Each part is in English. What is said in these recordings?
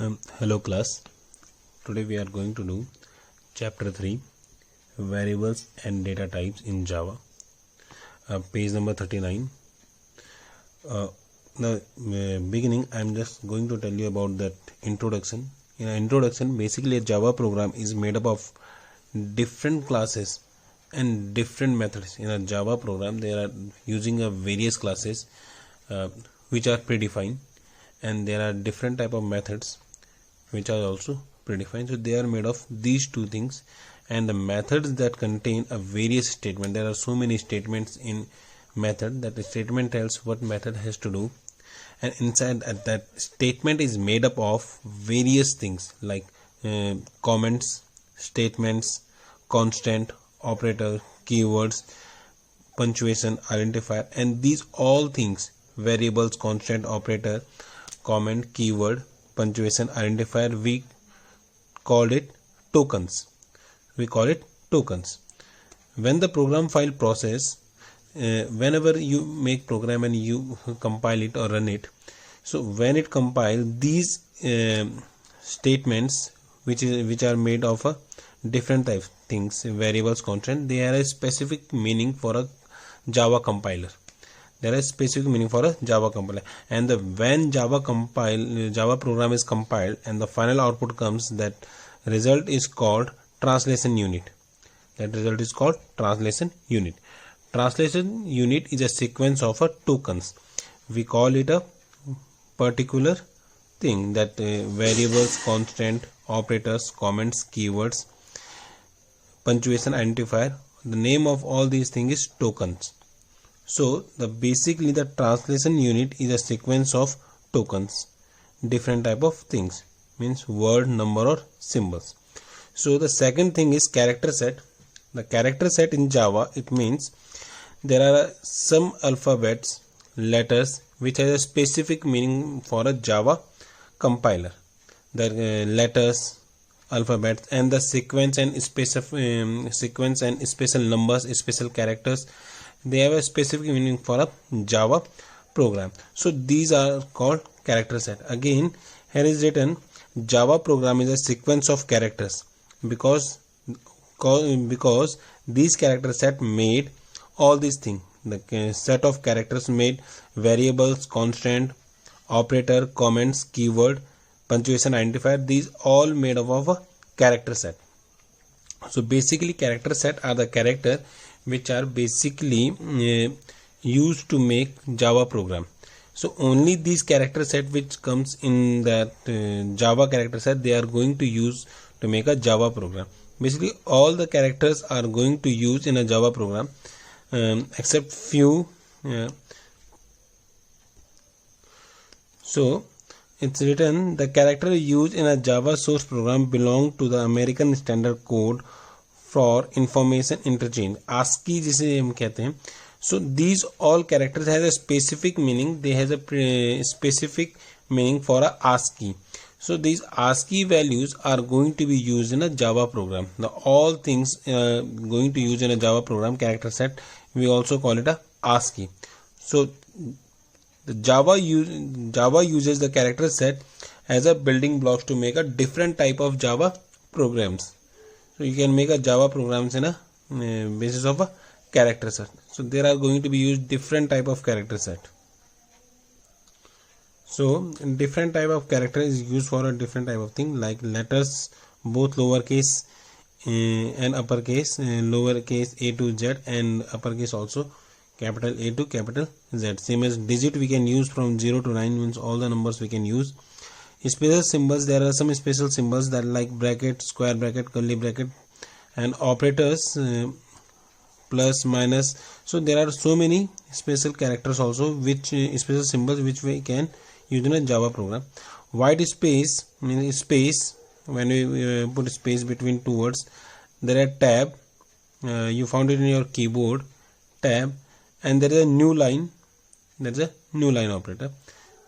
Hello class, today we are going to do chapter 3 variables and data types in Java, page number 39. The beginning I am just going to tell you about that introduction. In an introduction, basically a Java program is made up of different classes and different methods. In a Java program there are using a various classes which are predefined, and there are different type of methods which are also predefined. So they are made of these two things, and the methods that contain a various statement. There are so many statements in method that the statement tells what method has to do, and inside that statement is made up of various things like comments, statements, constant, operator, keywords, punctuation, identifier, and these all things, variables, constant, operator, comment, keyword, punctuation, identifier, we call it tokens. When the program file process, whenever you make program and you compile it or run it, so when it compile these statements which are made of a different type things, variables, constant, they are a specific meaning for a Java compiler. There is specific meaning for a Java compiler, and when Java program is compiled and the final output comes, that result is called translation unit. Translation unit is a sequence of tokens. We call it a particular thing, that variables, constant, operators, comments, keywords, punctuation, identifier. The name of all these things is tokens. So basically the translation unit is a sequence of tokens, different type of things, means word, number or symbols. So the second thing is character set. The character set in Java, it means there are some alphabets, letters which has a specific meaning for a Java compiler. The letters, alphabets, and the sequence and special numbers, special characters, they have a specific meaning for a Java program. So these are called character set. Again, here is written Java program is a sequence of characters, because these character set made all these things. The set of characters made variables, constant, operator, comments, keyword, punctuation, identifier. These all made up of a character set. So basically character set are the character which are basically used to make Java program. So only these character set which comes in that Java character set, they are going to use to make a Java program. Basically all the characters are going to use in a Java program except few. So it's written the character used in a Java source program belong to the American Standard Code for information interchange, ASCII जिसे हम कहते हैं. So these all characters has a specific meaning. They has a specific meaning for a ASCII. So these ASCII values are going to be used in a Java program. The all things going to use in a Java program character set, we also call it a ASCII. So the Java uses the character set as a building blocks to make a different type of Java programs. So you can make a Java programs in a basis of a character set. So there are going to be used different type of character set. So different type of character is used for a different type of thing, like letters, both lowercase and uppercase, lowercase A to Z, and uppercase also capital A to capital Z. Same as digit, we can use from 0 to 9, means all the numbers we can use. Special symbols, there are some special symbols that like bracket, square bracket, curly bracket, and operators, plus, minus. So there are so many special characters also, which special symbols which we can use in a Java program. White space means space. When we put space between two words, there are tab. You found it in your keyboard, tab, and there is a new line. There is a new line operator.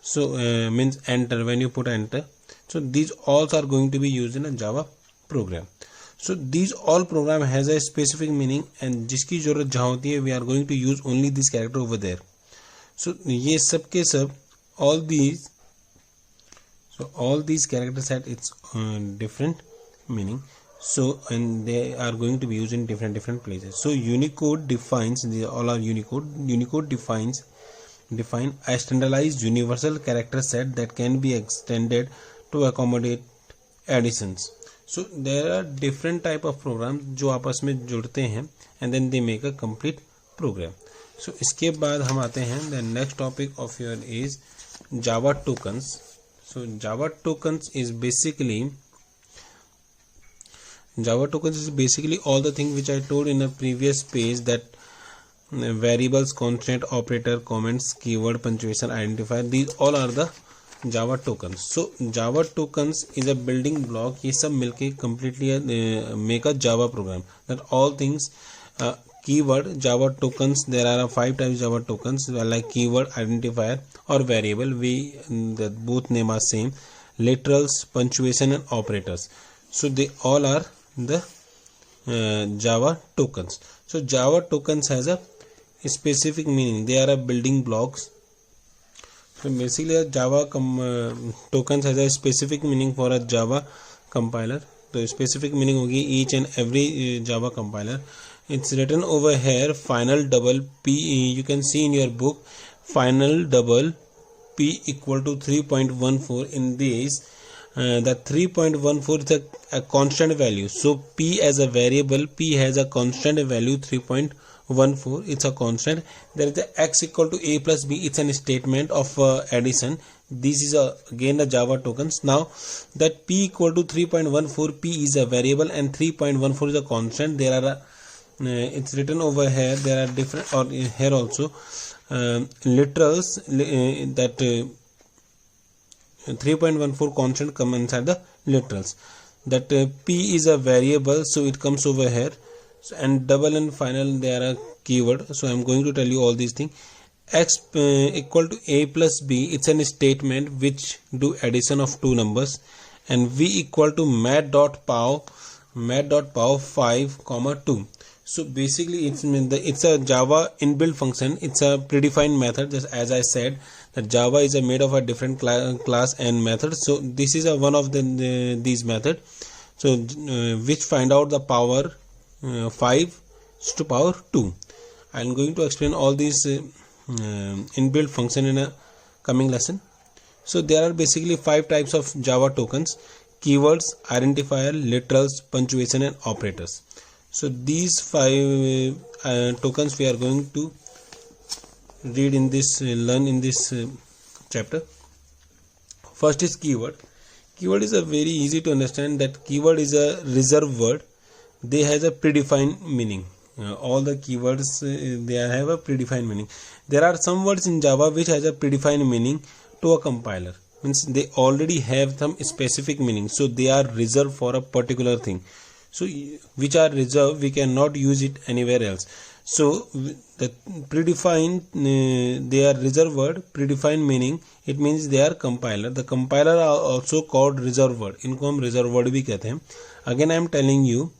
So means enter, when you put enter. So these all are going to be used in a Java program. So these all program has a specific meaning, and जिसकी जरूरत जहाँ होती है, we are going to use only this character over there. So ये सब के सब all these So all these characters had its different meaning. So and they are going to be used in different places. So Unicode defines, these all are Unicode. Unicode define a standardized universal character set that can be extended to accommodate additions. So there are different type of programs जो आपस में जुड़ते हैं and then they make a complete program. So इसके बाद हम आते हैं the next topic of your is Java tokens. So Java tokens is basically all the things which I told in a previous page, that variables, constant, operator, comments, keyword, punctuation, identifier, these all are the Java tokens. So Java tokens is a building block. ये सब मिलके completely make a Java program. That all things keyword, Java tokens, there are 5 types Java tokens like keyword, identifier or variable. The both name are same. Literals, punctuation and operators. So they all are the Java tokens. So Java tokens has a specific meaning. They are a building blocks. So basically a Java tokens has a specific meaning for a Java compiler. So specific meaning होगी each and every Java compiler. It's written over here, final double p. You can see in your book, final double p equal to 3.14. In this the 3.14 is a constant value. So p as a variable, p has a constant value 3.14. It's a constant. There is the x equal to a plus b. It's a statement of addition. This is again the Java tokens. Now that p equal to 3.14, p is a variable and 3.14 is a constant. There are it's written over here. There are different, or here also literals that 3.14 constant come inside the literals. That p is a variable, so it comes over here. So, and double and final, they are a keyword. So I am going to tell you all these things. X equal to a plus b, it's a statement which do addition of two numbers. And v equal to mat.pow 5, 2. So basically it's a Java inbuilt function. It's a predefined method, just as I said that Java is made of a different class and method. So this is one of these method. So which find out the power 5 to power 2. I am going to explain all these inbuilt function in a coming lesson. So there are basically 5 types of Java tokens: keywords, identifier, literals, punctuation and operators. So these 5 tokens we are going to read in this learn in this chapter. First is keyword. Keyword is a very easy to understand. That keyword is a reserved word. They has a predefined meaning. All the keywords they have a predefined meaning. There are some words in Java which has a predefined meaning to a compiler. Means they already have some specific meaning. So they are reserved for a particular thing. So which are reserved, we cannot use it anywhere else. So the predefined, they are reserved word, predefined meaning, it means they are compiler. The compiler are also called reserved word. इनको हम reserved word भी कहते हैं. Again I am telling you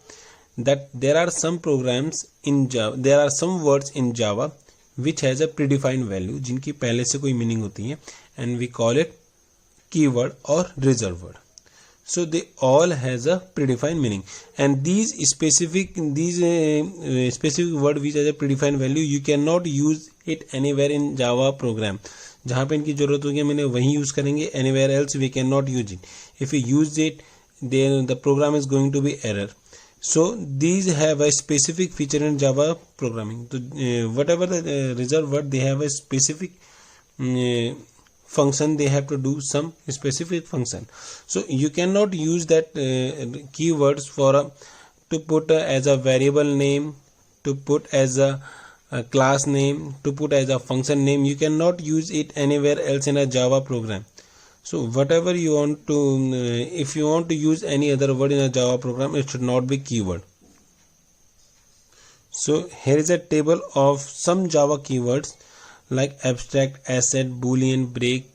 that there are some programs in Java, there are some words in Java which has a predefined value, जिनकी पहले से कोई meaning होती है, and we call it keyword or reserved word. So they all has a predefined meaning, and these specific word which has a predefined value, you cannot use it anywhere in Java program. जहाँ पे इनकी जरूरत होगी मैंने वहीं use करेंगे. Anywhere else we cannot use it. If we use it, then the program is going to be error. So these have a specific feature in Java programming. So whatever the reserved word, they have a specific function. They have to do some specific function. So you cannot use that keywords for to put as a variable name, to put as a class name, to put as a function name. You cannot use it anywhere else in a Java program. So whatever you want to, if you want to use any other word in a Java program, it should not be keyword. So here is a table of some Java keywords like abstract, asset, boolean, break,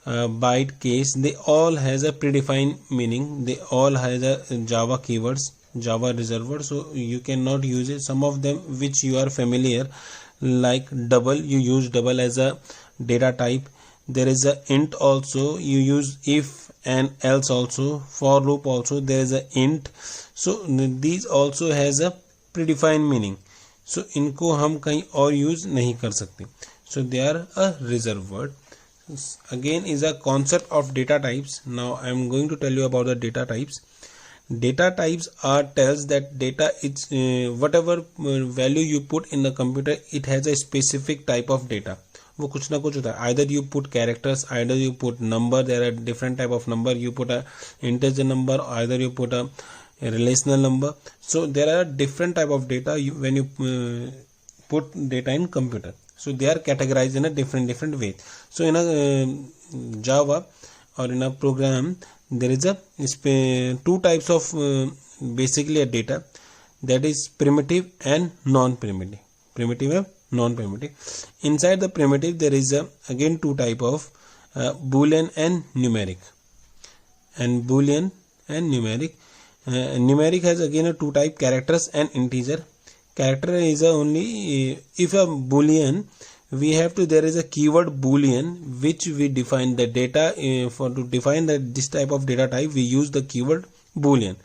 byte, case. They all has a predefined meaning. They all has a Java keywords, Java reserved word. So you cannot use it. Some of them which you are familiar, like double, you use double as a data type. there is a int also, you use if and else also, for loop also there is a int. So these also has a predefined meaning, so इनको हम कहीं और use नहीं कर सकते, so they are a reserved word. Again is a concept of data types. Now I am going to tell you about the data types. Data types are tells that data is whatever value you put in the computer, it has a specific type of data. वो कुछ ना कुछ होता है, either you put characters, either you put number, there are different type of number, you put a integer number, either you put a relational number. So there are different type of data when you put data in computer, so they are categorized in a different way. So in a Java or in a program, there is a two types of basically a data, that is primitive and non-primitive. Primitive and non-primitive. Inside the primitive there is again two type of Boolean and numeric. And Boolean and numeric. Numeric has again a two type, characters and integer. Character is only if a Boolean, we have to, there is a keyword Boolean which we define the data for to define that this type of data type, we use the keyword Boolean.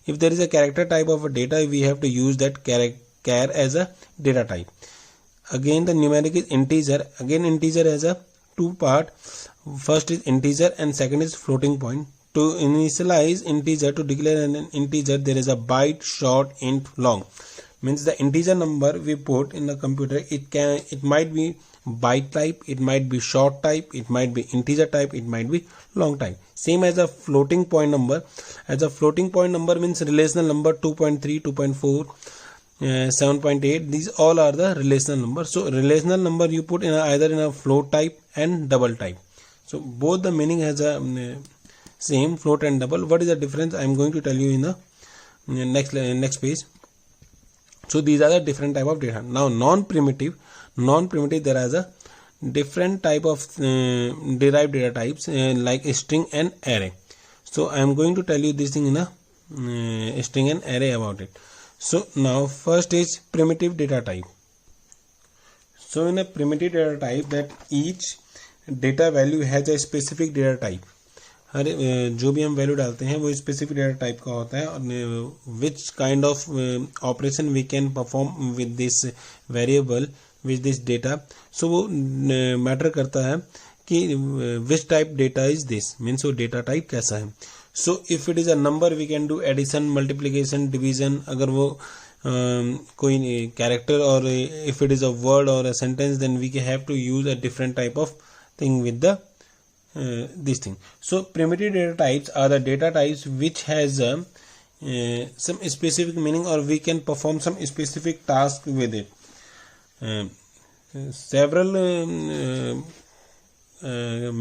If there is a character type of a data, we have to use that char as a data type. Again the numeric is integer. Again integer has a two part, first is integer and second is floating point. To initialize integer, to declare an integer, there is a byte, short, int, long. Means the integer number we put in the computer, it might be byte type, it might be short type, it might be integer type, it might be long type. Same as a floating point number. As a floating point number means relational number 2.3, 2.4, 7.8, these all are the relational number. So relational number you put in either in a float type and double type. So both the meaning has a same, float and double. What is the difference? I am going to tell you in the next page. So these are the different type of data. Now non-primitive there is a different type of derived data types like a string and array. So I am going to tell you this thing in a string and array about it. So now first is primitive data type. So in a primitive data type, that each data value has a specific data type. हर जो भी हम value डालते हैं वो specific data type का होता है, और which kind of operation we can perform with this variable with this data. So वो मैटर करता है कि which type data is this, means वो डेटा टाइप कैसा है. So if it is a number we can do addition, multiplication, division. अगर वो कोई कैरेक्टर, और if it is a word और a sentence, then we have to use a different type of thing with the this thing. So primitive data types are the data types which has some specific meaning, or we can perform some specific task with it.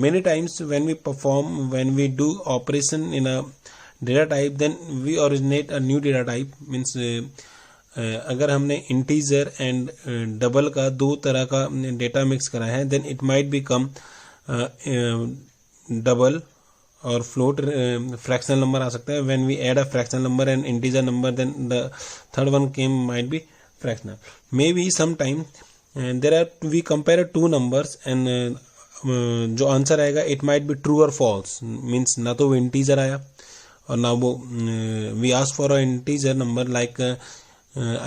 Many times when we do operation in a data type, then we originate a new data type. Means अगर हमने integer and double का दो तरह का data mix करा है, then it might become double और float. Fractional number आ सकता है. When we add a fractional number and integer number, then the third one came might be fractional. May be some time there are, we compare two numbers and जो answer आएगा it might be true और false. Means ना तो वो integer आया और ना वो we ask for a integer number. Like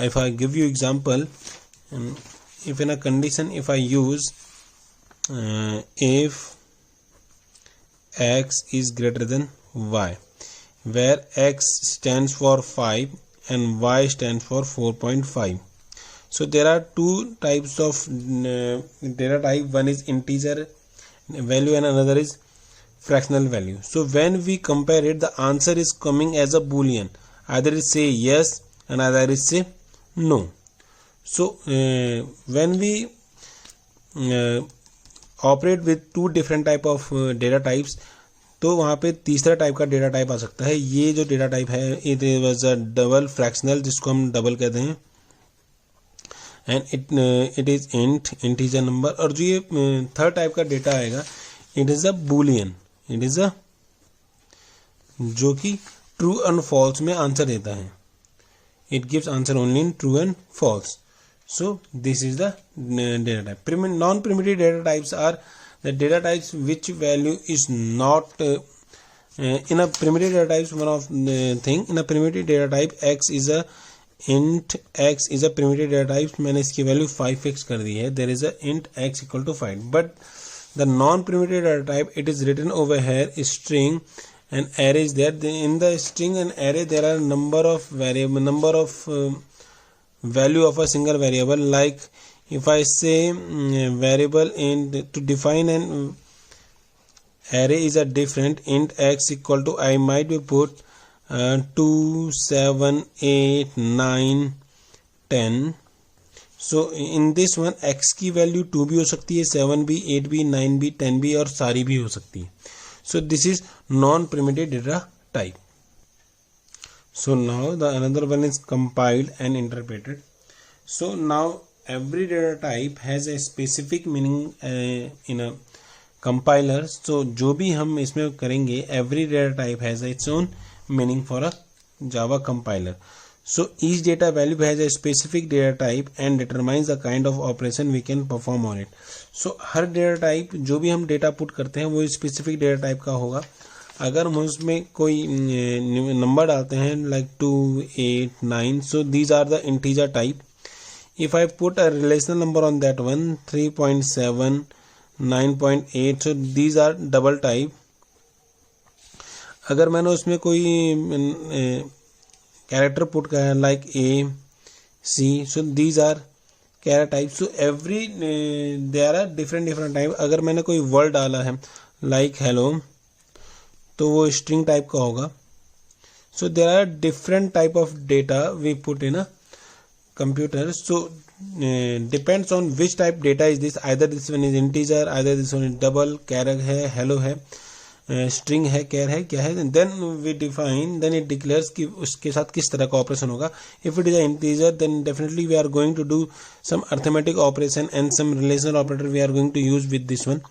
if I give you example, if in a condition, if I use if x is greater than y, where x stands for 5 and y stands for 4.5. So there are two types of data type. One is integer value and another is fractional value. So when we compare it, the answer is coming as a boolean. Either it say yes and either is say no. So when we operate with two different type of data types, तो वहाँ पे तीसरा type का data type आ सकता है. ये जो data type है, it was a double fractional, जिसको हम डबल कहते हैं, and it is integer number. और जो ये थर्ड टाइप का डेटा आएगा, it is a Boolean. It is अ जो कि ट्रू एंड फॉल्स में आंसर देता है. It gives answer only in true and false. So this is the data type. Non-primitive data types are the data types which value is not in a primitive data types, one of the thing in a primitive data type x is a int x is a primitive data type, मैंने इसकी value 5 fix कर दी है. there is a int x equal to 5. but the non primitive data type, it is written over here string and array is there. In the string and array there are number of value of a single variable. Like if I say variable int, to define an array is a different int x equal to, I might be put 2 7 8 9 10. so in this one x की value 2 भी हो सकती है, 7 भी, 8 भी, 9 भी, 10 भी और सारी भी हो सकती है. so this is non primitive data type. so now the another one is compiled and interpreted. so now every data type has a specific meaning in a compiler. so जो भी हम इसमें करेंगे, every data type has its own meaning for a Java compiler. so each data value has a specific data type and determines the kind of operation we can perform on it. so her data type जो भी हम data put करते हैं वो specific data type का होगा. अगर हम उसमें कोई नंबर डालते हैं like 2 8 9, so these are the integer type. if I put a relational number on that one, 3.7 9.8, so these are double type. अगर मैंने उसमें कोई कैरेक्टर पुट किया है like A C, so these are character type. so every there are different type. अगर मैंने कोई word डाला है like hello, तो वो string type का होगा. so there are different type of data we put in a computer. so depends on which type data is this. either this one is integer, either this one is double, character है, hello है, string है, char है, क्या है. then we define, then it declares कि उसके साथ किस तरह का ऑपरेशन होगा. if it is an integer, then definitely we are going to do some arithmetic operation and some relational operator we are going to use with this one.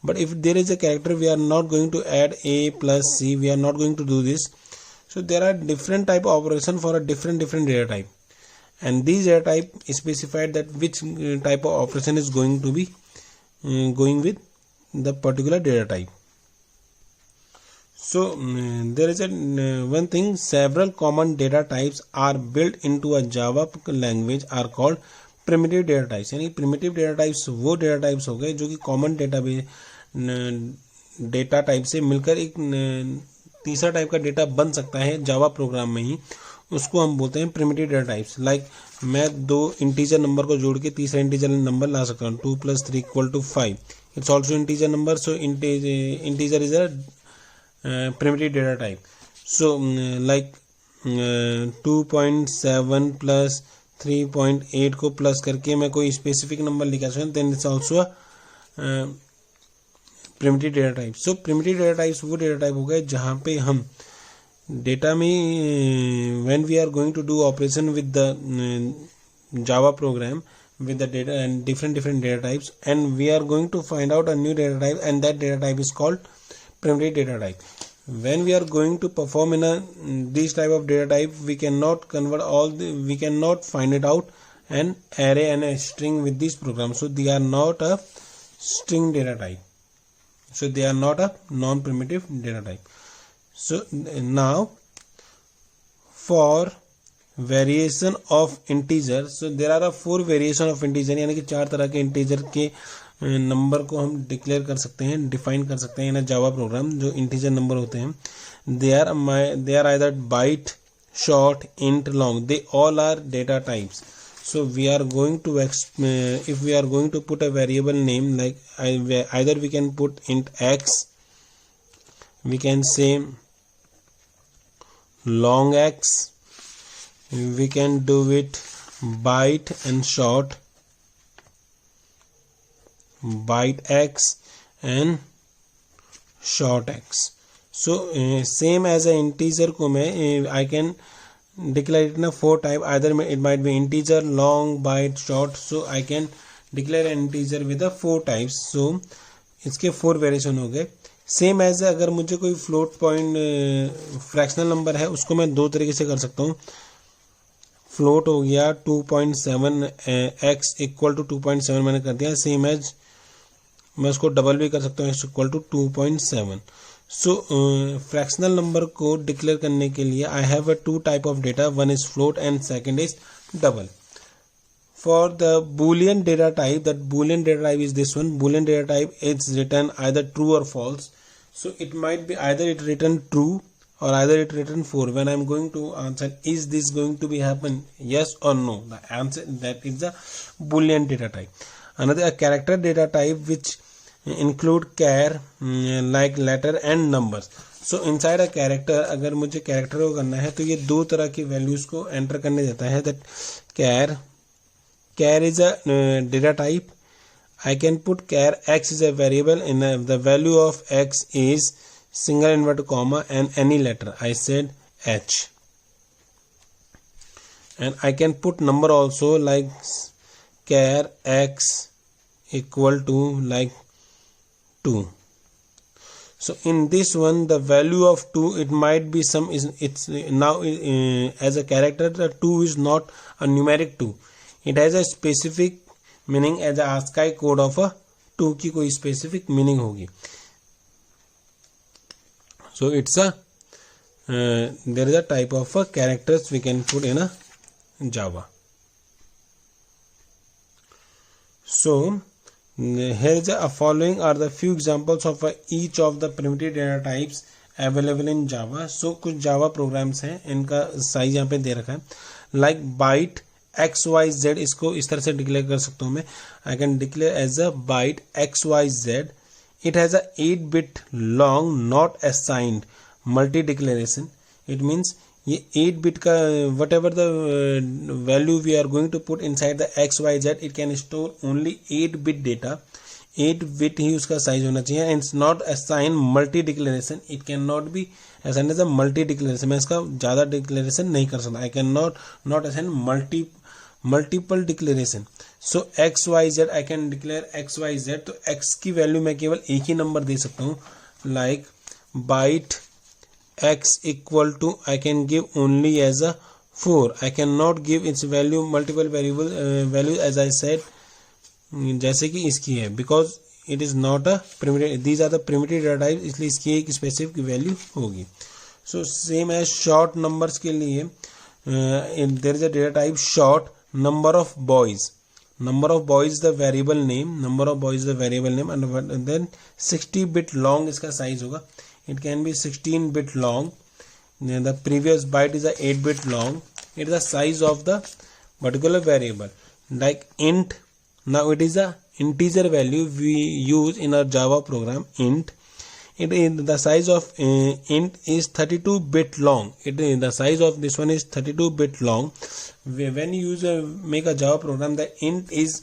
but if there is a character, we are not going to add a plus c, we are not going to do this. so there are different type of operation for a different data type, and these data type specified that which type of operation is going to be going with the particular data type. so there is a one thing, several common data types are built into a Java language are called primitive data types. यानी primitive data types वो data types हो गए जो कि common data type से मिलकर एक तीसरा टाइप का डेटा बन सकता है जावा प्रोग्राम में ही. उसको हम बोलते हैं प्रिमिटिव डेटा टाइप्स. लाइक मैं दो इंटीजर नंबर को जोड़ के तीसरा इंटीजर नंबर ला सकता हूँ. 2 + 3 = 5. It's also integer number. So integer is a primitive data type. so like 2.7 + 3.8 को प्लस करके मैं कोई स्पेसिफिक नंबर लिखा सकता हूँ. Then it's also primitive data type. So primitive data types वो डेटा टाइप हो गए जहाँ पे हम डेटा में when we are going to do operation with the Java program with the data and different data types, and we are going to find out a new data type, and that data type is called primitive data type. when we are going to perform in a this type of data type, we cannot convert we cannot find it out an array and a string with this program. so they are not a string data type, so they are not a non-primitive data type. so now for variation of integer, so there are a 4 variation of integer, यानी कि 4 तरह के integer के number को हम declare कर सकते हैं, डिफाइन कर सकते हैं इन जावा प्रोग्राम. जो इंटीजर नंबर होते हैं, they are either byte, short, int, long, they all are data types. so we are going to if we are going to put a variable name, like either we can put int x, we can say long x, we can do it byte and short, byte x and short x. so same as a integer को मैं I can declare it in a 4 type. either it might be integer, long, byte, short. so I can declare an integer with the 4 types. so इसके 4 variation हो गए. Same as अगर मुझे कोई float point fractional number है, उसको मैं 2 तरीके से कर सकता हूँ. फ्लोट हो गया 2.7 x = 2.7 मैंने कर दिया. सेम एज मैं उसको डबल भी कर सकता हूँ, equal to 2.7. So fractional number को डिक्लेयर करने के लिए I have a two type of data, one is float and second is double. For the Boolean data type, that Boolean data type is this one. Boolean data type is written either true or false. So it might be either it written true or either it written 4. When I'm going to answer, is this going to be happen? Yes or no? The answer that is the Boolean data type. Another a character data type which include char like letter and numbers. So inside a character, अगर मुझे character को करना है तो ये दो तरह की values को enter करने देता है. That char is a data type. I can put char x is a variable in the value of x is single inverted comma and any letter. I said h. And I can put number also, like char x equal to like 2. So in this one, the value of 2, it might be some is it's now as a character, the 2 is not a numeric 2. It has a specific meaning as a ASCII code of a 2 की कोई specific meaning होगी. So it's a there is a type of a characters we can put in a Java. So here is a following are the few examples of each of the primitive data types available in Java. So कुछ Java programs हैं, इनका size यहाँ पे दे रखा है. Like byte XYZ, इसको इस तरह से डिक्लेयर कर सकता हूँ मैं. I can declare as a byte XYZ. It has a 8-bit long not assigned multi declaration. It means ये 8-bit का whatever the value we are going to put inside the XYZ, it can store only 8-bit data. 8-bit ही उसका size होना चाहिए. And it's not assigned multi declaration. It cannot be assigned as a multi declaration. मैं इसका ज़्यादा declaration नहीं कर सकता. I cannot not assign multiple declaration. So XYZ I can declare XYZ. तो X की वैल्यू मैं केवल एक ही नंबर दे सकता हूँ. Like byte X equal to I can give only as a 4. I cannot give its value multiple variable value as I said जैसे कि इसकी है, because it is not a primitive. These are the primitive data types, इसलिए इसकी एक specific value होगी. So same as short numbers के लिए there is a data type short. Number of boys. Number of boys is the variable name. Number of boys is the variable name, and then 60-bit long इसका size होगा. It can be 16-bit long. The previous byte is a 8-bit long. It is the size of the particular variable. Like int. Now it is a integer value we use in our Java program. Int. The size of int is 32-bit long. The size of this one is 32-bit long. When you make a Java program, the int is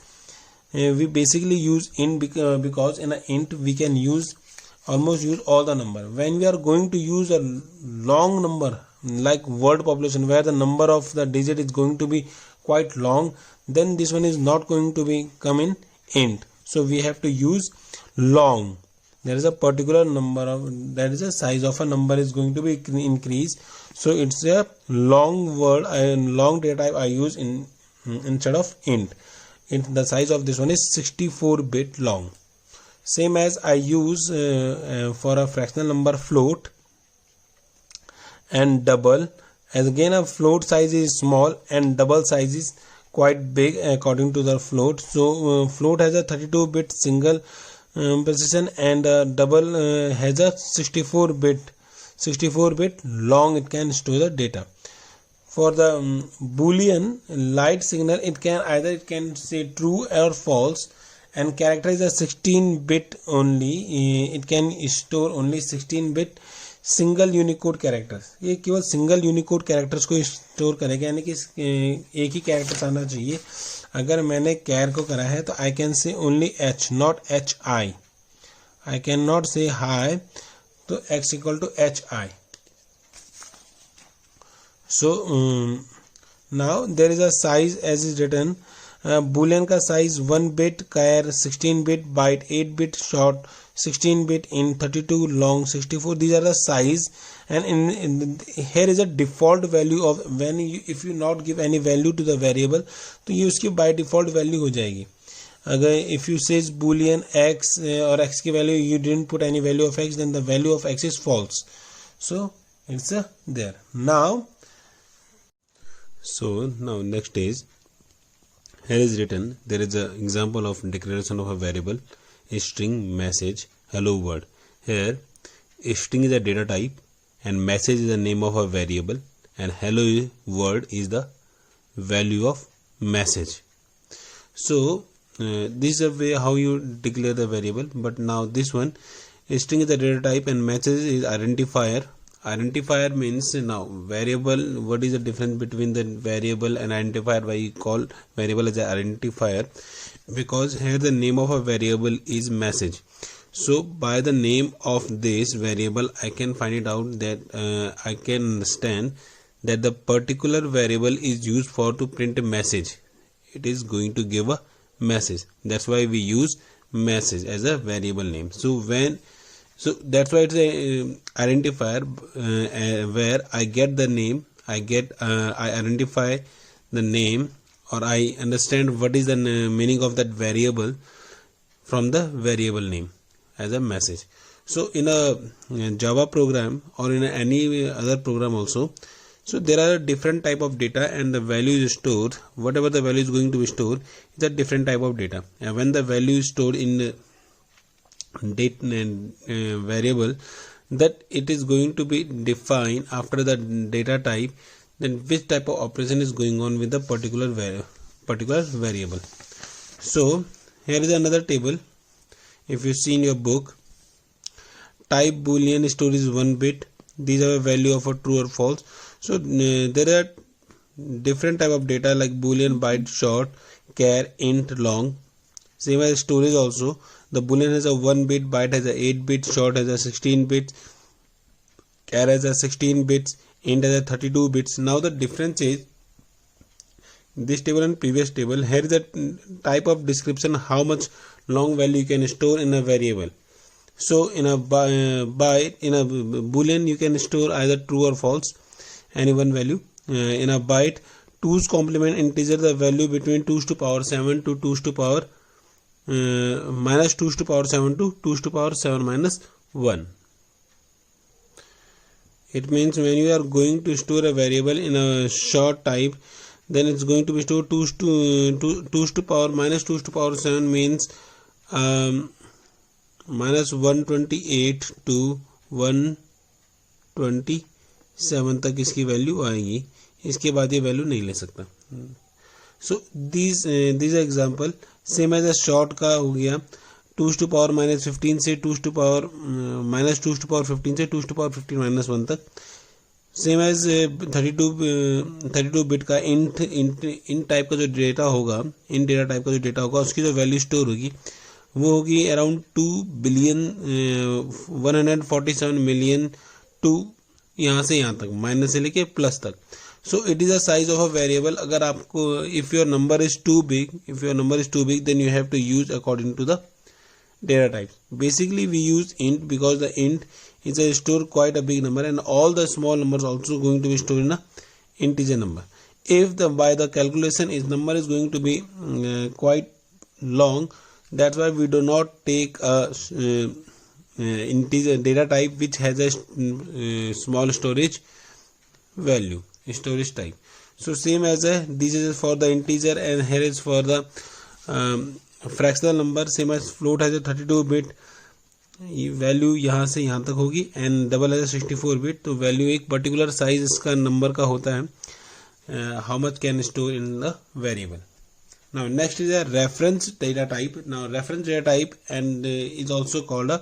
we basically use int because in an int we can almost use all the number. When we are going to use a long number like word population where the number of the digit is going to be quite long, then this one is not going to be come in int. So we have to use long. There is a particular number of, that is a size of a number is going to be increased. So it's a long word and long data type I use instead of int. The size of this one is 64-bit long. Same as I use for a fractional number float and double. As again a float size is small and double size is quite big according to the float. So float has a 32-bit single precision and double has a 64-bit long. It can store the data. For the Boolean light signal, it can say true or false, and character is a 16-bit only. It can store only 16-bit single Unicode characters. ये केवल single Unicode characters को store करेगा, यानी कि एक ही characters आना चाहिए. अगर मैंने कैर को करा है तो I can say only H, not H I. I can not say hi, तो X equal to H I. So now there is a size as is written. Boolean का size 1 bit, char 16 bit, byte 8 bit, short 16 bit, in 32, long 64. These are the size, and here is a default value of if you not give any value to the variable, तो ये उसकी by default value हो जाएगी. अगर if you says boolean x or x की value you didn't put any value of x, then the value of x is false. So it's there. Now next is, here is written, there is an example of declaration of a variable, a string message hello world. Here a string is a data type and message is the name of a variable and hello world is the value of message. So this is a way how you declare the variable. But now this one, a string is the data type and message is identifier. Identifier means, now variable, what is the difference between the variable and identifier? Why you call variable as an identifier? Because here the name of a variable is message. So by the name of this variable I can find it out that I can understand that the particular variable is used for to print a message. It is going to give a message. That's why we use message as a variable name. So that's why it's a identifier where I get the name, I identify the name, or I understand what is the meaning of that variable from the variable name as a message. So in a Java program or in any other program also, so there are different type of data and the value is stored. Whatever the value is going to be stored is a different type of data. And when the value is stored in variable, that it is going to be defined after the data type, then which type of operation is going on with the particular variable. So here is another table. If you see in your book, type boolean store is 1 bit. These are a value of a true or false. So there are different type of data like boolean, byte, short, char, int, long. Same as storage also. The boolean has a 1 bit, byte has a 8 bit, short has a 16 bit, char has a 16 bits, int has a 32 bits. Now the difference is this table and previous table. Here is the type of description, how much long value you can store in a variable. So in a byte, in a boolean you can store either true or false, any one value. In a byte, 2's complement integer the value between 2's to power 7 to 2's to power minus 2's to power 7 to 2's to power 7 minus 1. It means when you are going to store a variable in a short type, then it's going to be stored 2's to power minus 2's to power 7 means minus 128 to 127 तक इसकी value आएगी. इसके बाद ये value नहीं ले सकता. So these are example. Same as a short का हो गया 2's to power minus 15 से 2's to power minus 2's to power 15 से 2's to power 15 minus 1 तक. सेम एज 32 बिट का int टाइप का जो डेटा होगा, int डेटा टाइप का जो डेटा होगा, उसकी जो वैल्यू स्टोर होगी वो होगी अराउंड 2 बिलियन 147 मिलियन टू यहाँ से यहाँ तक, माइनस से लेके प्लस तक. So it is a size of a variable. अगर आपको if your number is too big then you have to use according to the data type. Basically we use int because the int is a store quite a big number and all the small numbers also going to be stored in a integer number. If the by the calculation is number is going to be quite long, that's why we do not take a integer data type which has a small storage value, storage type. So same as this is for the integer and here is for the fractional number. Same as float has a 32 bit value यहाँ से यहाँ तक होगी and double है 64 bit. तो value एक particular size इसका number का होता है. How much can store in the variable. Now next is a reference data type. Now reference data type and is also called a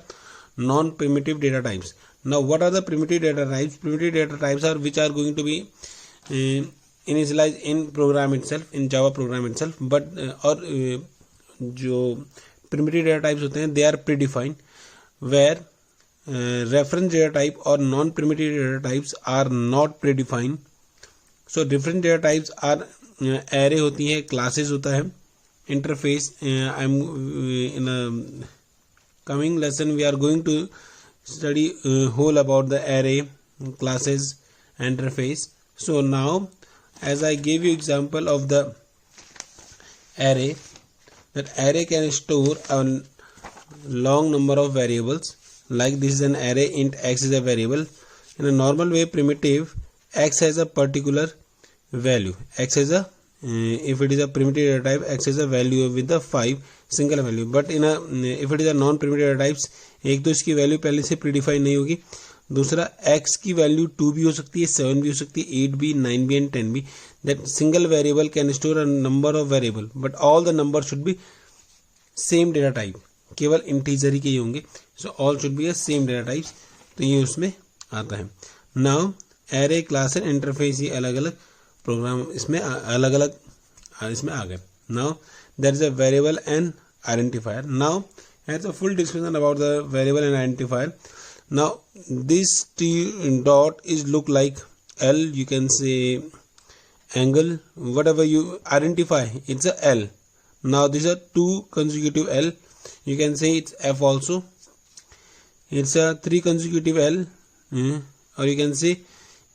non primitive data types. Now what are the primitive data types? Primitive data types are which are going to be initialise in program itself, in Java program itself. But और जो primitive data types होते हैं they are predefined, where reference data type or non-primitive data types are not predefined. So different data types are array होती है, classes होता है, interface. I'm in a coming lesson we are going to study whole about the array, classes, interface. So now as I gave you example of the array, that array can store a long number of variables. Like this is an array, int x is a variable. In a normal way, primitive x has a particular value. X has a if it is a primitive data type, x has a value with the 5 single value. But in a if it is a non primitive data types, एक तो इसकी value पहले से predefine नहीं होगी, दूसरा x की value 2 भी हो सकती है, 7 भी हो सकती है, 8 भी, 9 भी एंड 10 भी. That single variable can store a number of variable, but all the number should be same data type. केवल इंटीजर ही के ही होंगे. So all should be a same data types. तो ये उसमें आता है. Now array, class and interface, ये अलग अलग प्रोग्राम इसमें अलग अलग इसमें आ गए. Now there is a variable and identifier. Now has a full discussion about the variable and identifier. Now this t dot is look like L, you can say angle, whatever you identify, it's a L. Now these are two consecutive L, you can say it's F also, it's a 3 consecutive L, or you can say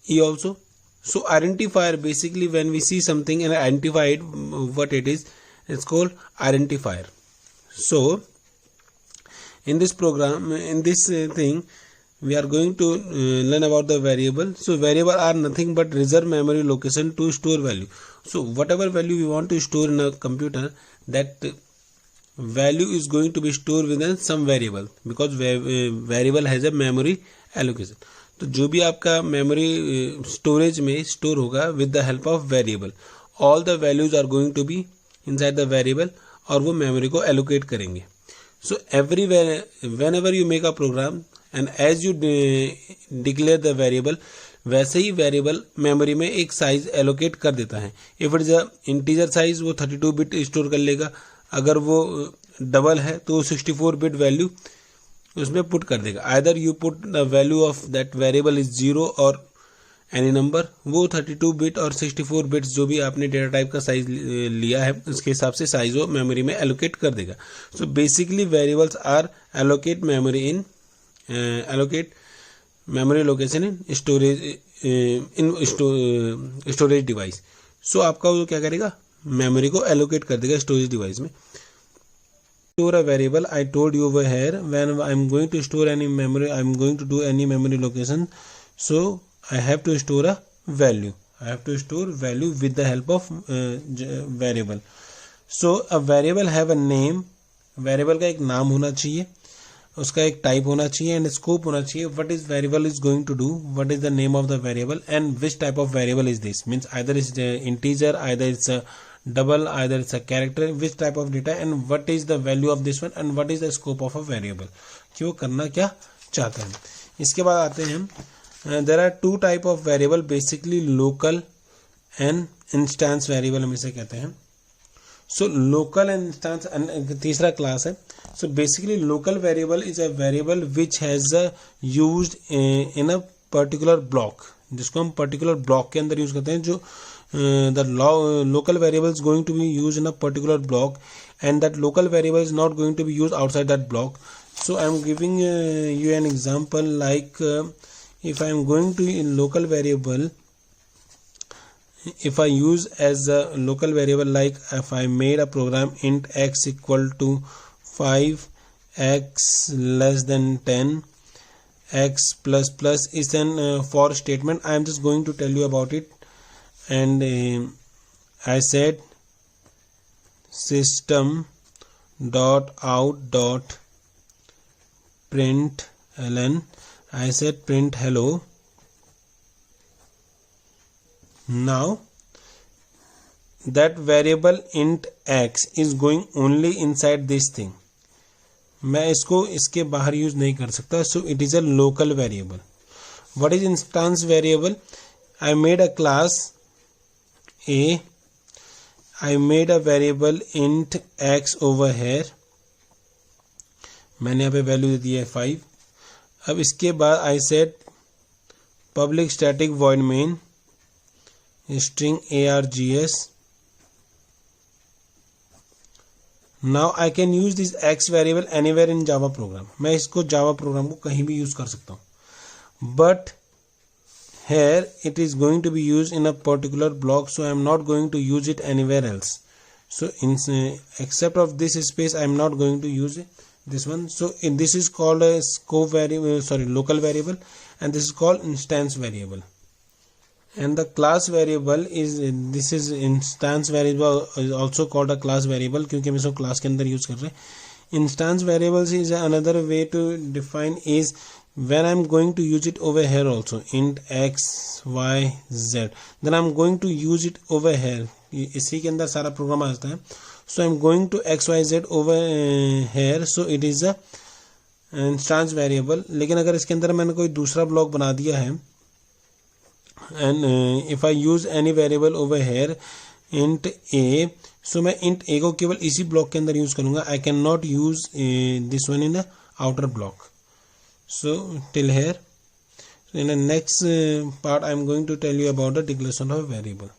E also. So identifier, basically when we see something and identify it, what it is, it's called identifier. So in this program, in this thing, we are going to learn about the variable. So variable are nothing but reserve memory location to store value. So whatever value we want to store in a computer, that value is going to be stored within some variable, because variable has a memory allocation. तो जो भी आपका memory storage में store होगा with the help of variable, all the values are going to be inside the variable, और वो memory को allocate करेंगे. So every whenever you make a program and as you declare the variable, वैसे ही variable memory में एक size allocate कर देता है. If it is a integer size, वो 32 बिट स्टोर कर लेगा. अगर वो डबल है तो 64 बिट वैल्यू उसमें पुट कर देगा. Either you put the value of that variable is 0 और एनी नंबर, वो 32 बिट और 64 बिट्स जो भी आपने डेटा टाइप का साइज लिया है उसके हिसाब से साइज वो मेमोरी में एलोकेट कर देगा. So basically variables are allocate memory in allocate memory location in storage device. So आपका वो क्या करेगा, मेमोरी को एलोकेट कर देगा स्टोरेज डिवाइस में. Store a variable, I told you over here, when I'm going to store any memory, I'm going to do any memory location, so I have to store a value. I have to store value with the help of variable. So a variable have a name. variable का एक नाम होना चाहिए, उसका एक type होना चाहिए and scope होना चाहिए. what is variable is going to do, what is the name of the variable and which type of variable is this, means either it's integer, either it's a double, either it's a character, which type of data and what is the value of this one and what is the scope of a variable, कि वो करना क्या चाहता है. इसके बाद आते हैं हम, there are two type of variable, basically local and instance variable हम इसे कहते हैं. So local and instance तीसरा क्लास है. So basically local variable is a variable which has used in a particular block, जिसको हम particular block के अंदर यूज करते हैं. जो the local variable is going to be used in a particular block and that local variable is not going to be used outside that block. So I am giving you an example, like if I am going to in local variable, if I use as a local variable, like if I made a program int x equal to 5, x less than 10, x plus plus is an for statement. I am just going to tell you about it. And I said system dot out dot print ln, I said print hello. Now that variable int x is going only inside this thing, मैं इसको इसके बाहर use नहीं कर सकता. So it is a local variable. What is instance variable? I made a class A, I made a variable int x over here, मैंने यहाँ पे वैल्यू दे दी है 5. अब इसके बाद I said public static void main string args. Now I can use this x variable anywhere in Java program. मैं इसको Java program को कहीं भी यूज कर सकता हूँ, but here it is going to be used in a particular block, so I am not going to use it anywhere else. So in except of this space I am not going to use this one. So this is called a scope variable, local variable, and this is called instance variable. And the class variable is, this is instance variable is also called a class variable क्योंकि हम इसको class के अंदर use कर रहे हैं. Instance variables is another way to define is when I'm going to use it over here also, int x y z, then I'm going to use it over here. इसी के अंदर सारा programme आता है. So I'm going to x y z over here, so it is a instance variable. लेकिन अगर इसके अंदर मैंने कोई दूसरा ब्लॉक बना दिया है, and if I use any variable over here int a, so मैं int a को केवल इसी ब्लॉक के अंदर यूज करूंगा. I cannot use this one in a outer block. So till here. In the next part I am going to tell you about the declaration of a variable.